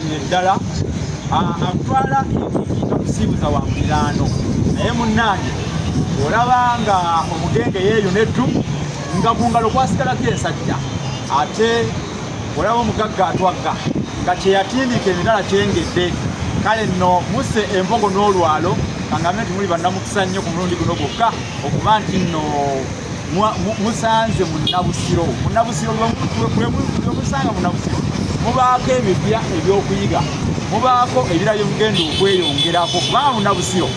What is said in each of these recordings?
ddala akutwala kusibuza wa muliraano naye munnange olaba nga omugenge yeeyo neddu nga ku ngalo kwasigalako ensajja ate olaba omugagga atwagga nga kyeyatindika emitala kyengedde kale nno musse embogo n'olwalo kangambe nti muli bannamukisa nnyo ku mulundi guno gwokka okuba nti nno musanze munnabusiro musanga munnabusiro mubaako ebipya ebyokuyiga mubaako ebirala byemugenda okweyongerako kubanga munnabusiro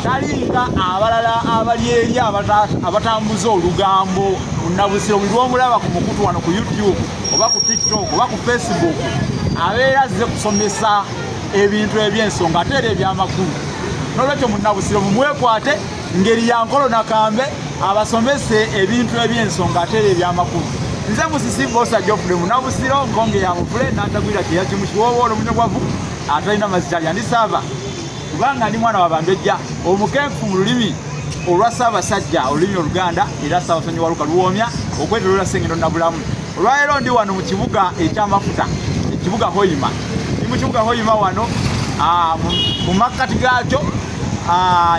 talinga abalala abali eri abatambuza olugambo. Munnabusiro buli lwomulaba ku mukutu wano ku YouTube oba ku TikTok oba ku Facebook abeera azze kusomesa ebintu eby'ensonga ate era ebyamakulu. Nolwekyo munnabusiro mumwekwate ngeri ya nkolo nakambe abasomese ebintu eby'ensonga ate era ebyamakulu. Nze Musisi Bosa Geoffrey munnabusiro nkonge ya muvule n'antagwira kyeyakimu kiwoowoola omunyagwavu atalina mazita lyandi saava kubanga ndi mwana wa Bambejja omukenfu mu lulimi olwa Ssaabasajja olulimi Oluganda era Ssaabasajja Waluka Luwoomya okwetoloola Ssengendo Nabulamu. Olwaleero ndi wano mu kibuga eky'amafuta ekibuga Hoima. Ndi mu kibuga Hoima wano mu makkati gaakyo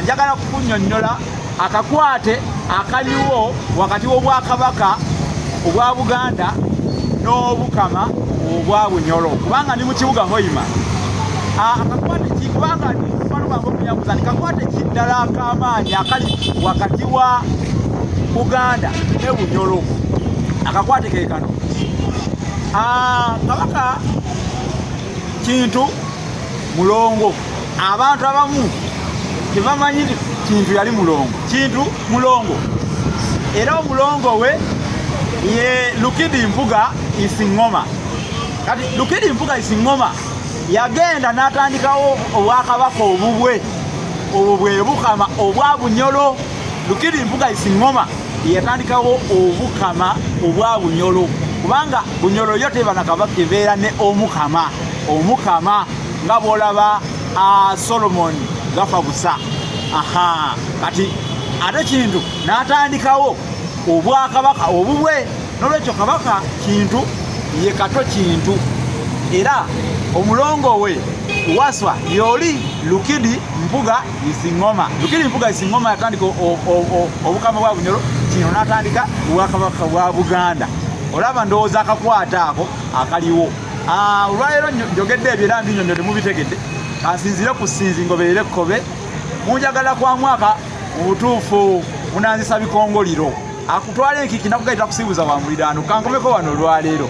njagala kukunnyonnyola akakwate akaliwo wakati w'Obwakabaka obwa Buganda n'Obukama obwa Bunyolo kubanga ndi mu kibuga Hoima. Akakwate kikubanga kakwate kiddala ak'amaanyi akali wakati wa Buganda ne Bunyolo. Akakwate ke kano Kabaka Kintu mulongo. Abantu abamu tebamanyi Kintu yali mulongo. Kintu mulongo era omulongo we ye Lukidi Mpuga Isingoma. Kati Lukidi Mpuga Isingoma yagenda n'atandikawo Obwakabaka obubwe Bukama obwa Bunyolo. Lukidi Mpuga Isingoma yatandikawo Obukama obwa Bunyolo kubanga Bunyolo yo teba na Kabaka ebeera ne Omukama nga bw'olaba Solomon gafa busa. Kati ate Kintu n'atandikawo Obwakabaka obubwe. Nolwekyo Kabaka Kintu ye Kato Kintu era omulongo we waswa yoli Lukidi Mpuga Isingoma. Lukidi Mpuga Isingoma yatandika Obukama bwa Bunyolo, kino n'atandika Obwakabaka bwa Buganda. Olaba ndowooza akakwata ako akaliwo. Olwaleero njogedde ebyera mbinyonyo temubitegedde kansinzire ku ssinzi ngoberere ekkobe munjagala kwa mwaka mu butuufu munanzisa bikongoliro akutwala enkiki nakugayita kusibuza wa muliraano kankomeko wano olwaleero.